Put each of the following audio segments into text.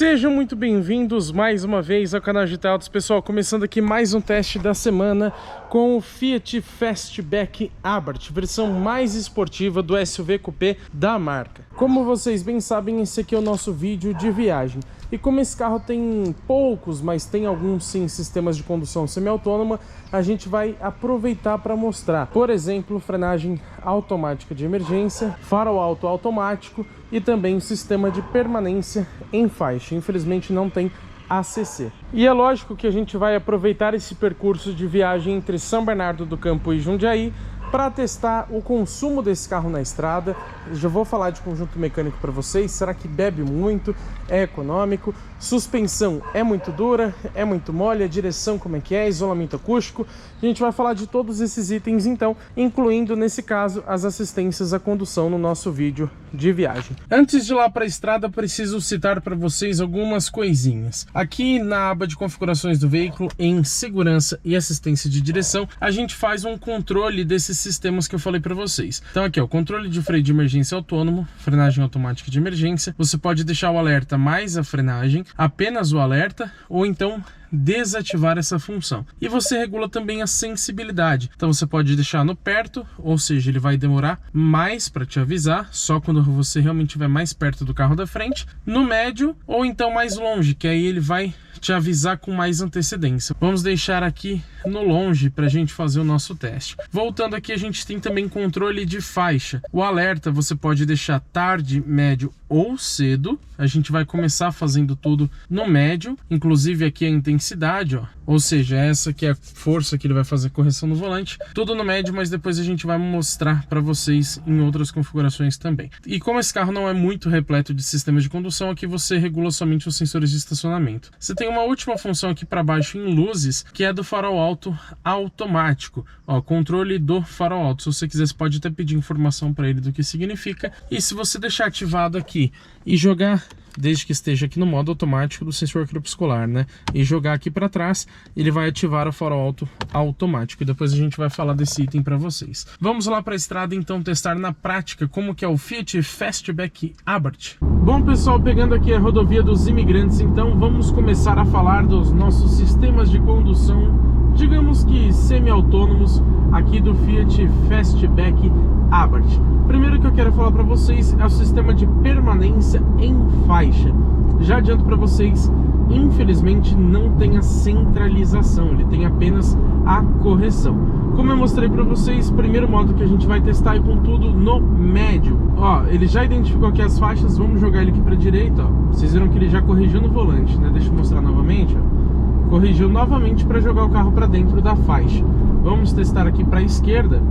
Sejam muito bem-vindos mais uma vez ao canal Digital Autos. Pessoal, começando aqui mais um teste da semana com o Fiat Fastback Abarth, versão mais esportiva do SUV Coupé da marca. Como vocês bem sabem, esse aqui é o nosso vídeo de viagem. E como esse carro tem poucos, mas tem alguns sim sistemas de condução semi-autônoma, a gente vai aproveitar para mostrar, por exemplo, frenagem automática de emergência, farol alto automático e também o sistema de permanência em faixa. Infelizmente não tem ACC. E é lógico que a gente vai aproveitar esse percurso de viagem entre São Bernardo do Campo e Jundiaí para testar o consumo desse carro na estrada. Já vou falar de conjunto mecânico para vocês. Será que bebe muito? É econômico? Suspensão é muito dura? É muito mole? A direção como é que é? Isolamento acústico? A gente vai falar de todos esses itens então, incluindo nesse caso as assistências à condução no nosso vídeo de viagem. Antes de ir lá para a estrada, preciso citar para vocês algumas coisinhas. Aqui na aba de configurações do veículo, em segurança e assistência de direção, a gente faz um controle desses sistemas que eu falei para vocês. Então aqui, ó, controle de freio de emergência autônomo, frenagem automática de emergência. Você pode deixar o alerta mais a frenagem, apenas o alerta, ou então desativar essa função. E você regula também a sensibilidade. Então você pode deixar no perto, ou seja, ele vai demorar mais para te avisar, só quando você realmente estiver mais perto do carro da frente. No médio, ou então mais longe, que aí ele vai te avisar com mais antecedência. Vamos deixar aqui no longe para a gente fazer o nosso teste. Voltando aqui, a gente tem também controle de faixa. O alerta você pode deixar tarde, médio ou cedo. A gente vai começar fazendo tudo no médio, inclusive aqui a intensidade, ó. Ou seja, essa aqui é a força que ele vai fazer correção no volante. Tudo no médio, mas depois a gente vai mostrar para vocês em outras configurações também. E como esse carro não é muito repleto de sistemas de condução, aqui você regula somente os sensores de estacionamento. Você tem uma última função aqui para baixo em luzes, que é do farol alto automático. Ó, controle do farol alto. Se você quiser, você pode até pedir informação para ele do que significa. E se você deixar ativado aqui e jogar, desde que esteja aqui no modo automático do sensor crepuscular, né? E jogar aqui para trás, ele vai ativar o farol alto automático. E depois a gente vai falar desse item para vocês. Vamos lá para a estrada então testar na prática como que é o Fiat Fastback Abarth. Bom, pessoal, pegando aqui a rodovia dos imigrantes, então vamos começar a falar dos nossos sistemas de condução, digamos que semi-autônomos, aqui do Fiat Fastback Abarth. Primeiro que eu quero falar para vocês é o sistema de permanência em faixa. Já adianto para vocês, infelizmente não tem a centralização, ele tem apenas a correção. Como eu mostrei para vocês, o primeiro modo que a gente vai testar é com tudo no médio. Ó, ele já identificou aqui as faixas, vamos jogar ele aqui para a direita, ó. Vocês viram que ele já corrigiu no volante, né? Deixa eu mostrar novamente, ó. Corrigiu novamente para jogar o carro para dentro da faixa. Vamos testar aqui para a esquerda.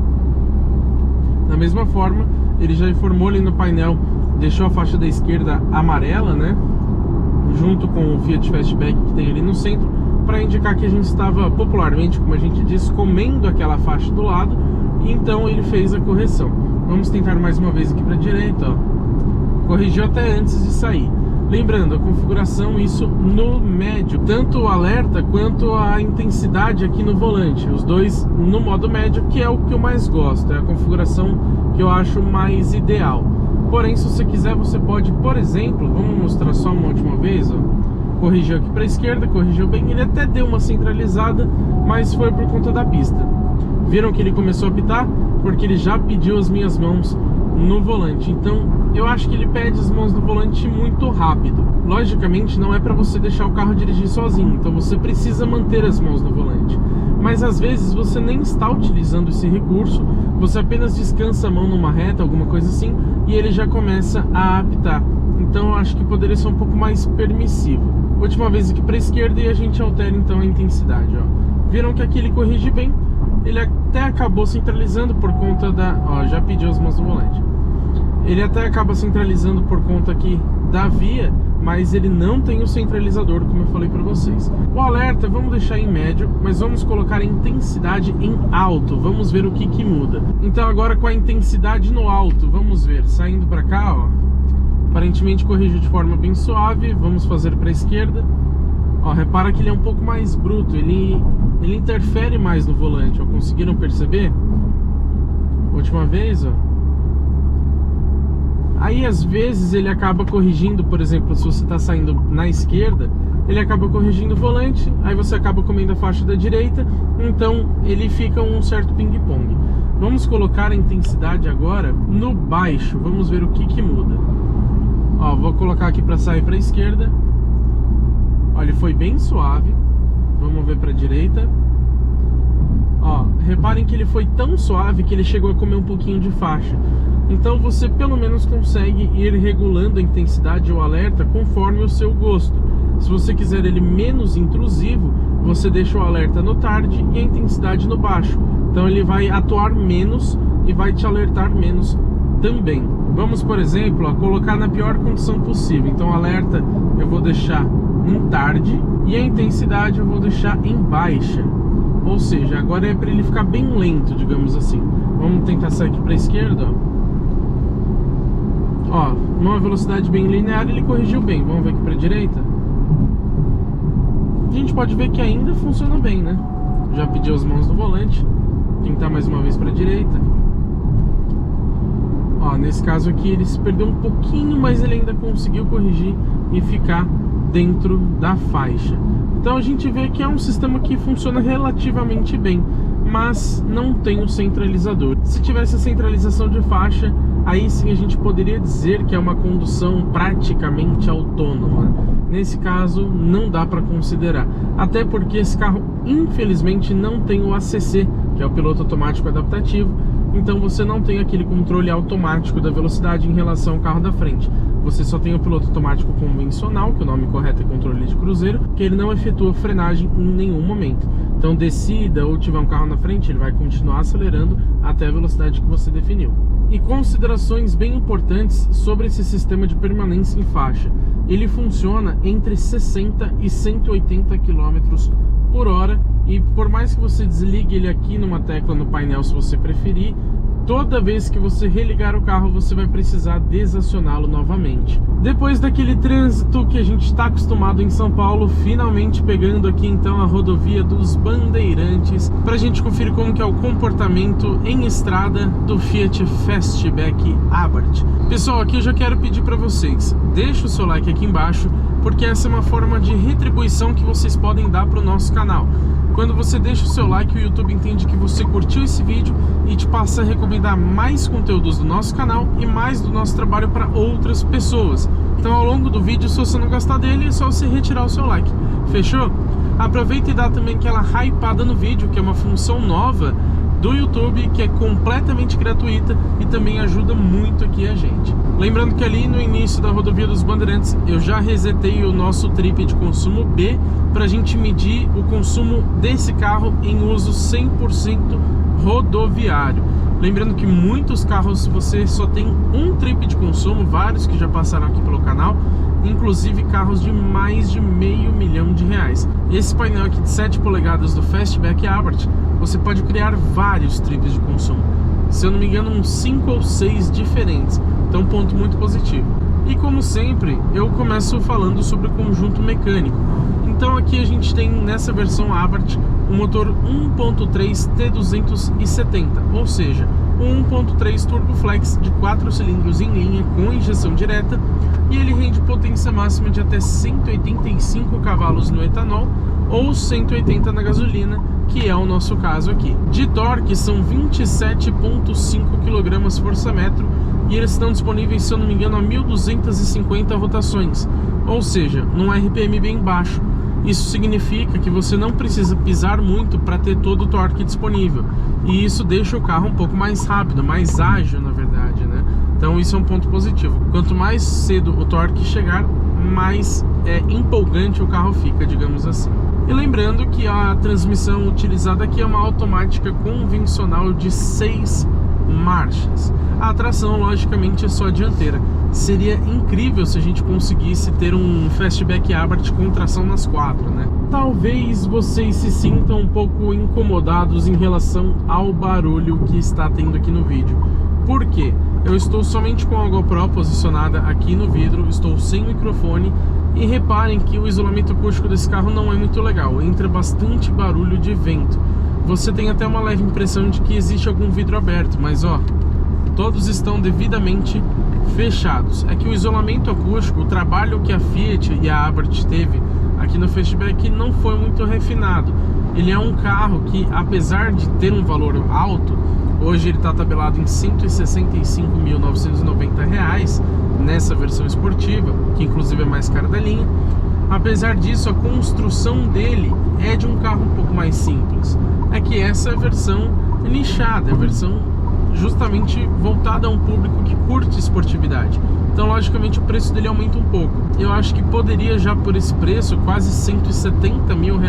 Da mesma forma, ele já informou ali no painel, deixou a faixa da esquerda amarela, né? Junto com o Fiat Fastback que tem ali no centro, para indicar que a gente estava popularmente, como a gente diz, comendo aquela faixa do lado. E então ele fez a correção. Vamos tentar mais uma vez aqui para a direita, ó. Corrigiu até antes de sair. Lembrando, a configuração, isso no médio, tanto o alerta quanto a intensidade aqui no volante, os dois no modo médio, que é o que eu mais gosto, é a configuração que eu acho mais ideal. Porém, se você quiser, você pode, por exemplo, vamos mostrar só uma última vez, ó, corrigiu aqui para a esquerda, corrigiu bem, ele até deu uma centralizada, mas foi por conta da pista. Viram que ele começou a apitar? Porque ele já pediu as minhas mãos no volante. Então eu acho que ele pede as mãos no volante muito rápido. Logicamente não é para você deixar o carro dirigir sozinho, então você precisa manter as mãos no volante. Mas às vezes você nem está utilizando esse recurso, você apenas descansa a mão numa reta, alguma coisa assim, e ele já começa a apitar. Então eu acho que poderia ser um pouco mais permissivo. Última vez aqui para a esquerda e a gente altera então a intensidade, ó. Viram que aqui ele corrige bem, ele até acabou centralizando por conta da... Ó, já pediu as mãos no volante. Ele até acaba centralizando por conta aqui da via, mas ele não tem o centralizador, como eu falei para vocês. O alerta vamos deixar em médio, mas vamos colocar a intensidade em alto. Vamos ver o que muda. Então agora com a intensidade no alto, vamos ver, saindo para cá, ó, aparentemente corrigiu de forma bem suave. Vamos fazer para a esquerda. Ó, repara que ele é um pouco mais bruto, ele interfere mais no volante, ó. Conseguiram perceber? Última vez, ó. Aí às vezes ele acaba corrigindo, por exemplo, se você está saindo na esquerda, ele acaba corrigindo o volante, aí você acaba comendo a faixa da direita, então ele fica um certo ping-pong. Vamos colocar a intensidade agora no baixo, vamos ver o que muda. Ó, vou colocar aqui para sair para a esquerda. Ó, ele foi bem suave. Vamos ver para a direita. Ó, reparem que ele foi tão suave que ele chegou a comer um pouquinho de faixa. Então você pelo menos consegue ir regulando a intensidade ou alerta conforme o seu gosto. Se você quiser ele menos intrusivo, você deixa o alerta no tarde e a intensidade no baixo. Então ele vai atuar menos e vai te alertar menos também. Vamos, por exemplo, ó, colocar na pior condição possível. Então o alerta eu vou deixar em tarde e a intensidade eu vou deixar em baixa. Ou seja, agora é para ele ficar bem lento, digamos assim. Vamos tentar sair aqui para a esquerda, ó. Numa velocidade bem linear ele corrigiu bem. Vamos ver aqui para a direita. A gente pode ver que ainda funciona bem, né? Já pediu as mãos no volante. Tentar mais uma vez para a direita. Ó, nesse caso aqui ele se perdeu um pouquinho, mas ele ainda conseguiu corrigir e ficar dentro da faixa. Então a gente vê que é um sistema que funciona relativamente bem, mas não tem o centralizador. Se tivesse a centralização de faixa, aí sim a gente poderia dizer que é uma condução praticamente autônoma. Nesse caso não dá para considerar, até porque esse carro infelizmente não tem o ACC, que é o piloto automático adaptativo. Então você não tem aquele controle automático da velocidade em relação ao carro da frente. Você só tem o piloto automático convencional, que o nome correto é controle de cruzeiro, que ele não efetua frenagem em nenhum momento. Então descida ou tiver um carro na frente, ele vai continuar acelerando até a velocidade que você definiu. E considerações bem importantes sobre esse sistema de permanência em faixa. Ele funciona entre 60 e 180 km por hora, e por mais que você desligue ele aqui numa tecla no painel, se você preferir, toda vez que você religar o carro você vai precisar desacioná-lo novamente. Depois daquele trânsito que a gente está acostumado em São Paulo, finalmente pegando aqui então a rodovia dos Bandeirantes para a gente conferir como que é o comportamento em estrada do Fiat Fastback Abarth. Pessoal, aqui eu já quero pedir para vocês, deixa o seu like aqui embaixo, porque essa é uma forma de retribuição que vocês podem dar para o nosso canal. Quando você deixa o seu like, o YouTube entende que você curtiu esse vídeo e te passa a recomendar mais conteúdos do nosso canal e mais do nosso trabalho para outras pessoas. Então ao longo do vídeo, se você não gostar dele, é só você retirar o seu like. Fechou? Aproveita e dá também aquela hypada no vídeo, que é uma função nova do YouTube, que é completamente gratuita e também ajuda muito aqui a gente. Lembrando que ali no início da rodovia dos Bandeirantes eu já resetei o nosso trip de consumo B para a gente medir o consumo desse carro em uso 100% rodoviário. Lembrando que muitos carros você só tem um trip de consumo, vários que já passaram aqui pelo canal, inclusive carros de mais de R$500 mil. Esse painel aqui de 7 polegadas do Fastback Abarth, você pode criar vários trips de consumo. Se eu não me engano, uns 5 ou 6 diferentes. Então, ponto muito positivo. E como sempre, eu começo falando sobre o conjunto mecânico. Então aqui a gente tem nessa versão Abarth um motor 1.3 T270, ou seja, um 1.3 Turbo Flex de 4 cilindros em linha com injeção direta, e ele rende potência máxima de até 185 cavalos no etanol ou 180 na gasolina, que é o nosso caso aqui. De torque são 27,5 kgfm e eles estão disponíveis, se eu não me engano, a 1.250 rotações, ou seja, num RPM bem baixo. Isso significa que você não precisa pisar muito para ter todo o torque disponível, e isso deixa o carro um pouco mais rápido, mais ágil na verdade, né? Então isso é um ponto positivo. Quanto mais cedo o torque chegar, mais empolgante o carro fica, digamos assim. E lembrando que a transmissão utilizada aqui é uma automática convencional de 6 marchas. A tração, logicamente, é só dianteira. Seria incrível se a gente conseguisse ter um Fastback Abarth com tração nas 4, né? Talvez vocês se sintam um pouco incomodados em relação ao barulho que está tendo aqui no vídeo. Por quê? Eu estou somente com a GoPro posicionada aqui no vidro, estou sem microfone, e reparem que o isolamento acústico desse carro não é muito legal, entra bastante barulho de vento. Você tem até uma leve impressão de que existe algum vidro aberto, mas ó, todos estão devidamente fechados. É que o isolamento acústico, o trabalho que a Fiat e a Abarth teve aqui no Fastback não foi muito refinado. Ele é um carro que, apesar de ter um valor alto, hoje ele está tabelado em R$ 165.990 nessa versão esportiva, que inclusive é mais cara da linha. Apesar disso, a construção dele é de um carro um pouco mais simples. É que essa é a versão nichada, é a versão justamente voltada a um público que curte esportividade. Então, logicamente, o preço dele aumenta um pouco. Eu acho que poderia, já por esse preço, quase R$170 mil,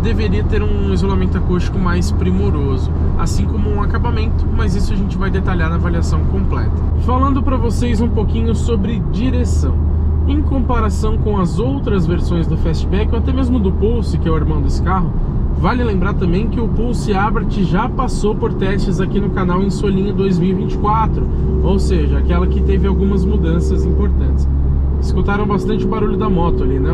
deveria ter um isolamento acústico mais primoroso, assim como um acabamento, mas isso a gente vai detalhar na avaliação completa. Falando para vocês um pouquinho sobre direção. Em comparação com as outras versões do Fastback, ou até mesmo do Pulse, que é o irmão desse carro, vale lembrar também que o Pulse Abarth já passou por testes aqui no canal em sua linha 2024, ou seja, aquela que teve algumas mudanças importantes. Escutaram bastante o barulho da moto ali, né?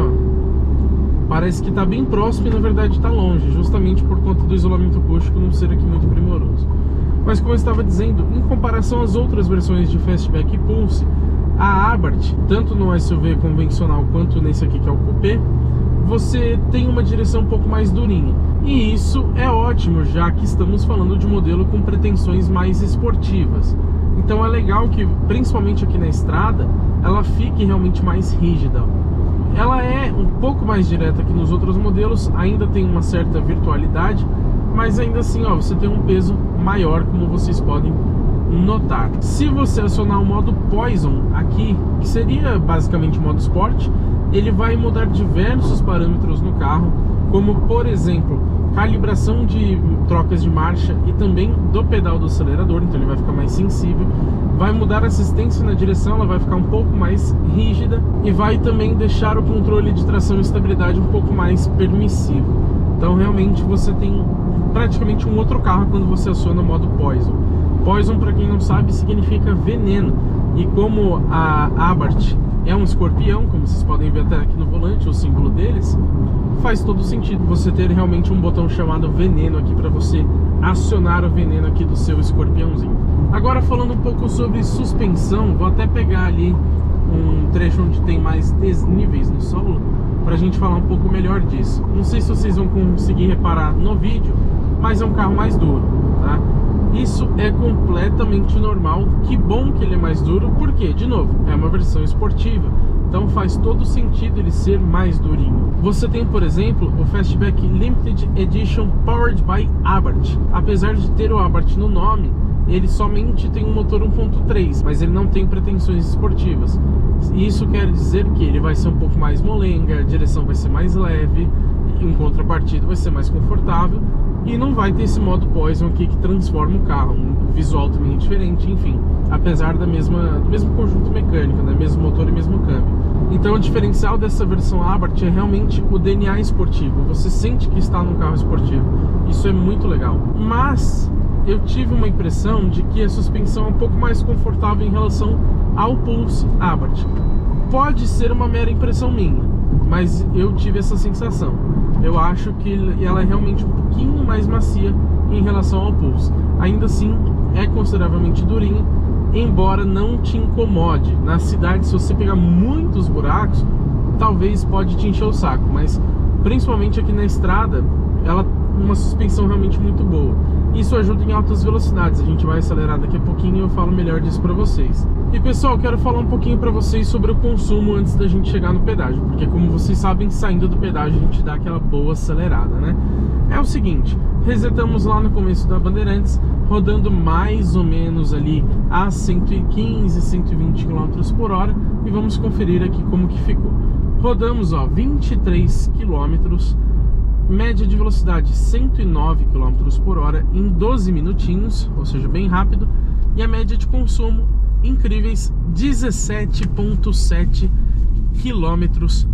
Parece que está bem próximo e na verdade está longe, justamente por conta do isolamento acústico não ser aqui muito primoroso. Mas como eu estava dizendo, em comparação às outras versões de Fastback e Pulse, a Abarth, tanto no SUV convencional quanto nesse aqui que é o Coupé, você tem uma direção um pouco mais durinha. E isso é ótimo, já que estamos falando de um modelo com pretensões mais esportivas. Então é legal que, principalmente aqui na estrada, ela fique realmente mais rígida. Ela é um pouco mais direta que nos outros modelos, ainda tem uma certa virtualidade, mas ainda assim, ó, você tem um peso maior, como vocês podem notar. Se você acionar o modo Poison aqui, que seria basicamente o modo Sport, ele vai mudar diversos parâmetros no carro, como por exemplo, calibração de trocas de marcha e também do pedal do acelerador, então ele vai ficar mais sensível. Vai mudar a assistência na direção, ela vai ficar um pouco mais rígida e vai também deixar o controle de tração e estabilidade um pouco mais permissivo. Então realmente você tem praticamente um outro carro quando você aciona o modo Poison. Poison, para quem não sabe, significa veneno. E como a Abarth é um escorpião, como vocês podem ver até aqui no volante, o símbolo deles, faz todo sentido você ter realmente um botão chamado veneno aqui para você acionar o veneno aqui do seu escorpiãozinho. Agora falando um pouco sobre suspensão, vou até pegar ali um trecho onde tem mais desníveis no solo para a gente falar um pouco melhor disso. Não sei se vocês vão conseguir reparar no vídeo, mas é um carro mais duro, tá? Isso é completamente normal. Que bom que ele é mais duro, porque, de novo, é uma versão esportiva, então faz todo sentido ele ser mais durinho. Você tem, por exemplo, o Fastback Limited Edition Powered by Abarth. Apesar de ter o Abarth no nome, ele somente tem um motor 1.3, mas ele não tem pretensões esportivas. Isso quer dizer que ele vai ser um pouco mais molenga, a direção vai ser mais leve, em contrapartida vai ser mais confortável, e não vai ter esse modo Poison aqui que transforma o carro. O visual também é diferente, enfim, apesar do mesmo conjunto mecânico, né? Mesmo motor e mesmo câmbio. Então o diferencial dessa versão Abarth é realmente o DNA esportivo. Você sente que está num carro esportivo. Isso é muito legal. Mas eu tive uma impressão de que a suspensão é um pouco mais confortável em relação ao Pulse Abarth. Pode ser uma mera impressão minha, mas eu tive essa sensação. Eu acho que ela é realmente um pouquinho mais macia em relação ao Pulse. Ainda assim, é consideravelmente durinha, embora não te incomode. Na cidade, se você pegar muitos buracos, talvez pode te encher o saco, mas principalmente aqui na estrada, ela tem uma suspensão realmente muito boa. Isso ajuda em altas velocidades. A gente vai acelerar daqui a pouquinho e eu falo melhor disso pra vocês. E pessoal, quero falar um pouquinho pra vocês sobre o consumo antes da gente chegar no pedágio, porque como vocês sabem, saindo do pedágio a gente dá aquela boa acelerada, né? É o seguinte, resetamos lá no começo da Bandeirantes, rodando mais ou menos ali a 115, 120 km por hora, e vamos conferir aqui como que ficou. Rodamos, ó, 23 km, média de velocidade 109 km por hora em 12 minutinhos, ou seja, bem rápido, e a média de consumo, incríveis 17,7 km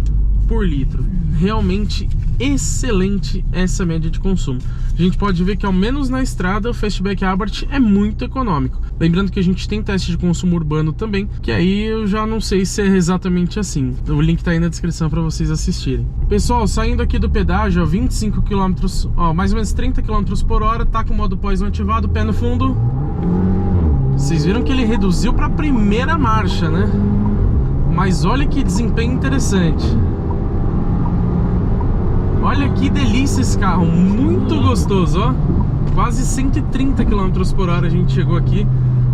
por litro. Realmente excelente essa média de consumo. A gente pode ver que ao menos na estrada o Fastback Abarth é muito econômico. Lembrando que a gente tem teste de consumo urbano também, que aí eu já não sei se é exatamente assim. O link tá aí na descrição para vocês assistirem. Pessoal, saindo aqui do pedágio, ó, 25 km, ó, mais ou menos 30 km por hora, tá com o modo Poison ativado, pé no fundo. Vocês viram que ele reduziu para a primeira marcha, né? Mas olha que desempenho interessante. Olha que delícia esse carro, muito gostoso, ó. Quase 130 km por hora a gente chegou aqui,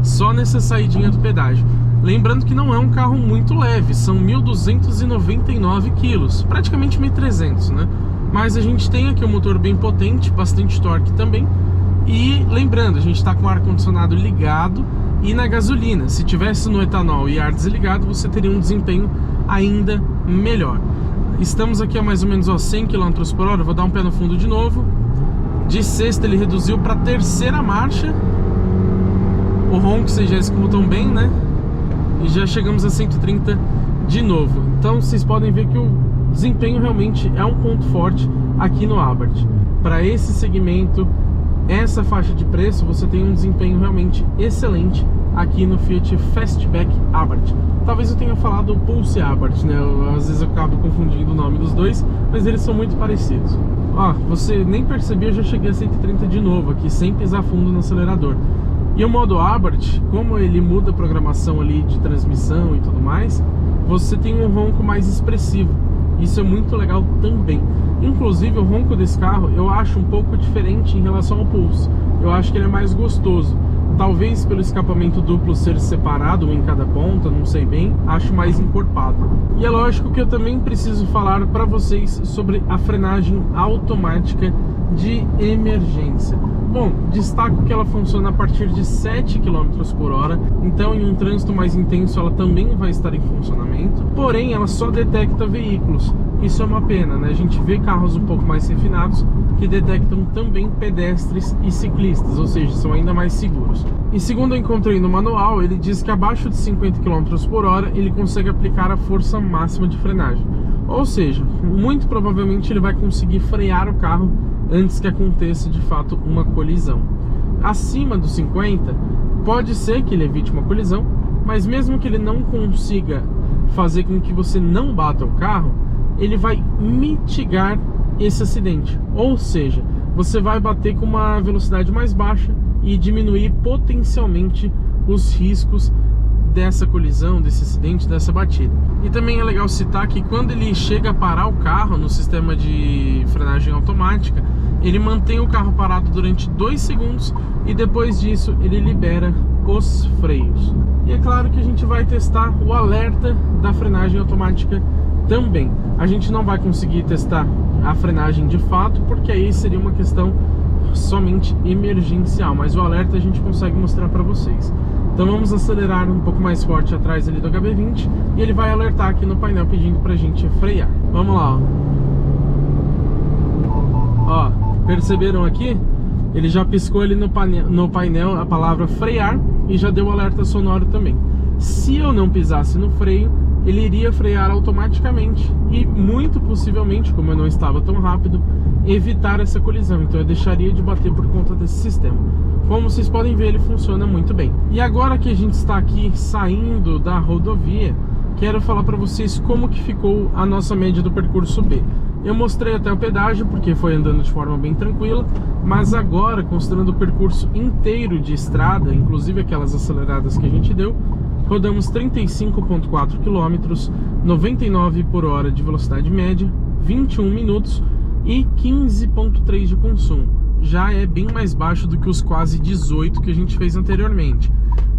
só nessa saidinha do pedágio. Lembrando que não é um carro muito leve, são 1.299 kg, praticamente 1.300, né? Mas a gente tem aqui um motor bem potente, bastante torque também. E lembrando, a gente está com o ar-condicionado ligado e na gasolina. Se tivesse no etanol e ar desligado, você teria um desempenho ainda melhor. Estamos aqui a mais ou menos 100 km por hora, vou dar um pé no fundo de novo. De sexta ele reduziu para a terceira marcha. O ronco vocês já escutam bem, né? E já chegamos a 130 de novo. Então vocês podem ver que o desempenho realmente é um ponto forte aqui no Abarth. Para esse segmento, essa faixa de preço, você tem um desempenho realmente excelente aqui no Fiat Fastback Abarth. Talvez eu tenha falado Pulse Abarth, né? Às vezes eu acabo confundindo o nome dos dois, mas eles são muito parecidos. Ó, você nem percebeu, eu já cheguei a 130 de novo aqui, sem pisar fundo no acelerador. E o modo Abarth, como ele muda a programação ali de transmissão e tudo mais, você tem um ronco mais expressivo. Isso é muito legal também. Inclusive o ronco desse carro eu acho um pouco diferente em relação ao Pulse. Eu acho que ele é mais gostoso. Talvez pelo escapamento duplo ser separado, um em cada ponta, não sei bem, acho mais encorpado. E é lógico que eu também preciso falar para vocês sobre a frenagem automática de emergência. Bom, destaco que ela funciona a partir de 7 km por hora, então em um trânsito mais intenso ela também vai estar em funcionamento, porém ela só detecta veículos. Isso é uma pena, né? A gente vê carros um pouco mais refinados que detectam também pedestres e ciclistas, ou seja, são ainda mais seguros. E segundo eu encontrei no manual, ele diz que abaixo de 50 km por hora ele consegue aplicar a força máxima de frenagem. Ou seja, muito provavelmente ele vai conseguir frear o carro antes que aconteça de fato uma colisão. Acima dos 50, pode ser que ele evite uma colisão, mas mesmo que ele não consiga fazer com que você não bata o carro, ele vai mitigar esse acidente. Ou seja, você vai bater com uma velocidade mais baixa e diminuir potencialmente os riscos dessa colisão, desse acidente, dessa batida. E também é legal citar que quando ele chega a parar o carro no sistema de frenagem automática, ele mantém o carro parado durante 2 segundos e depois disso ele libera os freios. E é claro que a gente vai testar o alerta da frenagem automática também. A gente não vai conseguir testar a frenagem de fato, porque aí seria uma questão somente emergencial, mas o alerta a gente consegue mostrar para vocês. Então vamos acelerar um pouco mais forte atrás ali do HB20 e ele vai alertar aqui no painel pedindo pra gente frear. Vamos lá, ó. Perceberam aqui? Ele já piscou ali no painel a palavra frear e já deu o alerta sonoro também. Se eu não pisasse no freio, ele iria frear automaticamente e muito possivelmente, como eu não estava tão rápido, evitar essa colisão. Então eu deixaria de bater por conta desse sistema. Como vocês podem ver, ele funciona muito bem. E agora que a gente está aqui saindo da rodovia, quero falar para vocês como que ficou a nossa média do percurso B. Eu mostrei até o pedágio porque foi andando de forma bem tranquila, mas agora, considerando o percurso inteiro de estrada, inclusive aquelas aceleradas que a gente deu, rodamos 35,4 km, 99 por hora de velocidade média, 21 minutos e 15,3 de consumo. Já é bem mais baixo do que os quase 18 que a gente fez anteriormente.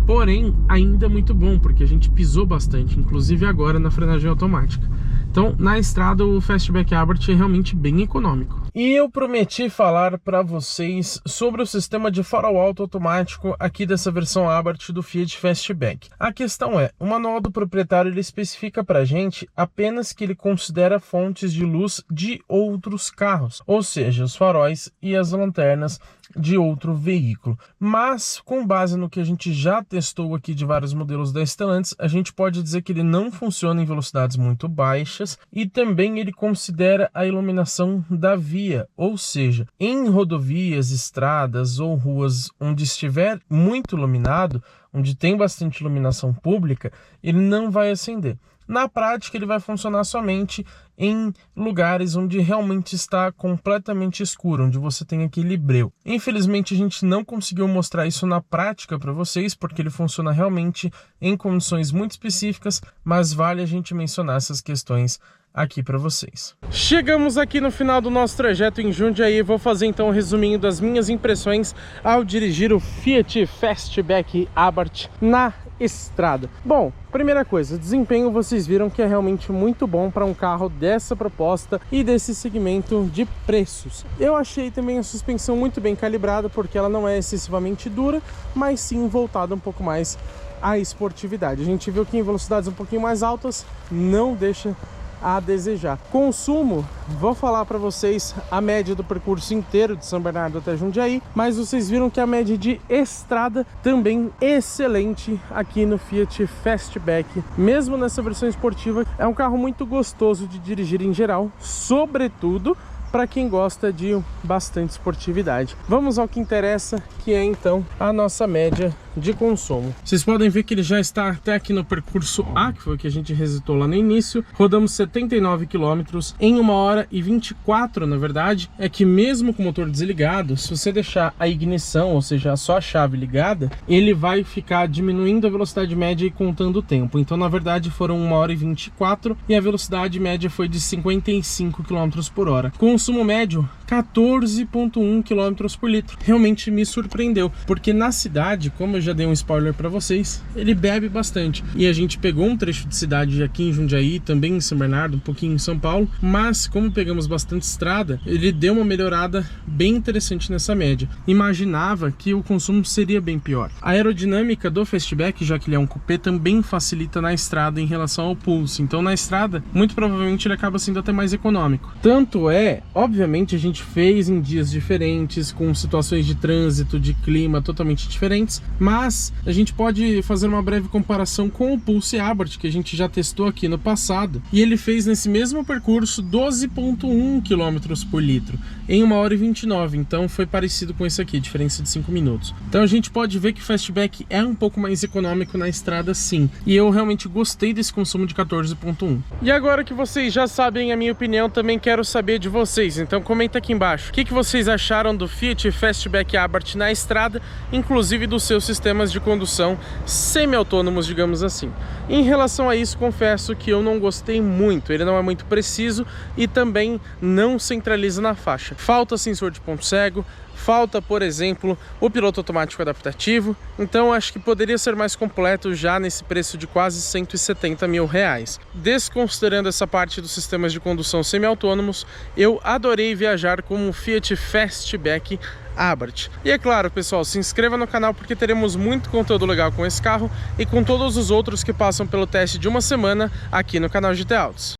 Porém, ainda é muito bom, porque a gente pisou bastante, inclusive agora na frenagem automática. Então, na estrada, o Fastback Abarth é realmente bem econômico. E eu prometi falar para vocês sobre o sistema de farol alto automático aqui dessa versão Abarth do Fiat Fastback. A questão é, o manual do proprietário ele especifica para a gente apenas que ele considera fontes de luz de outros carros, ou seja, os faróis e as lanternas de outro veículo. Mas, com base no que a gente já testou aqui de vários modelos da Stellantis, a gente pode dizer que ele não funciona em velocidades muito baixas e também ele considera a iluminação da via, ou seja, em rodovias, estradas ou ruas onde estiver muito iluminado, onde tem bastante iluminação pública, ele não vai acender. Na prática, ele vai funcionar somente em lugares onde realmente está completamente escuro, onde você tem aquele breu. Infelizmente a gente não conseguiu mostrar isso na prática para vocês, porque ele funciona realmente em condições muito específicas, mas vale a gente mencionar essas questões aqui para vocês. Chegamos aqui no final do nosso trajeto em Jundiaí. Vou fazer então um resuminho das minhas impressões ao dirigir o Fiat Fastback Abarth na estrada. Bom, primeira coisa, desempenho vocês viram que é realmente muito bom para um carro dessa proposta e desse segmento de preços. Eu achei também a suspensão muito bem calibrada, porque ela não é excessivamente dura, mas sim voltada um pouco mais à esportividade. A gente viu que em velocidades um pouquinho mais altas não deixa a desejar. Consumo, vou falar para vocês a média do percurso inteiro de São Bernardo até Jundiaí, mas vocês viram que a média de estrada também excelente aqui no Fiat Fastback. Mesmo nessa versão esportiva, é um carro muito gostoso de dirigir em geral, sobretudo para quem gosta de bastante esportividade. Vamos ao que interessa, que é então a nossa média de consumo. Vocês podem ver que ele já está até aqui no percurso A, que foi o que a gente resetou lá no início. Rodamos 79 km em 1 hora e 24, na verdade. É que mesmo com o motor desligado, se você deixar a ignição, ou seja, só a chave ligada, ele vai ficar diminuindo a velocidade média e contando o tempo. Então, na verdade, foram 1 hora e 24 e a velocidade média foi de 55 km por hora. Consumo médio, 14,1 km por litro. Realmente me surpreendeu, porque na cidade, como eu já dei um spoiler para vocês, ele bebe bastante. E a gente pegou um trecho de cidade aqui em Jundiaí, também em São Bernardo, um pouquinho em São Paulo, mas como pegamos bastante estrada, ele deu uma melhorada bem interessante nessa média. Imaginava que o consumo seria bem pior. A aerodinâmica do Fastback, já que ele é um coupé, também facilita na estrada em relação ao Pulse. Então na estrada, muito provavelmente ele acaba sendo até mais econômico. Tanto é, obviamente a gente fez em dias diferentes, com situações de trânsito, de clima totalmente diferentes, mas a gente pode fazer uma breve comparação com o Pulse Abarth, que a gente já testou aqui no passado, e ele fez nesse mesmo percurso 12,1 km por litro em 1 hora e 29, então foi parecido com esse aqui, diferença de 5 minutos. Então a gente pode ver que o Fastback é um pouco mais econômico na estrada, sim, e eu realmente gostei desse consumo de 14,1. E agora que vocês já sabem a minha opinião, também quero saber de vocês, então comenta aqui embaixo o que vocês acharam do Fiat Fastback Abarth na estrada, inclusive dos seus sistemas de condução semi-autônomos, digamos assim. Em relação a isso, confesso que eu não gostei muito, ele não é muito preciso e também não centraliza na faixa. Falta sensor de ponto cego, falta, por exemplo, o piloto automático adaptativo, então acho que poderia ser mais completo já nesse preço de quase 170 mil reais. Desconsiderando essa parte dos sistemas de condução semi-autônomos, eu adorei viajar com o Fiat Fastback Abarth. E é claro, pessoal, se inscreva no canal porque teremos muito conteúdo legal com esse carro e com todos os outros que passam pelo teste de uma semana aqui no canal GT Autos.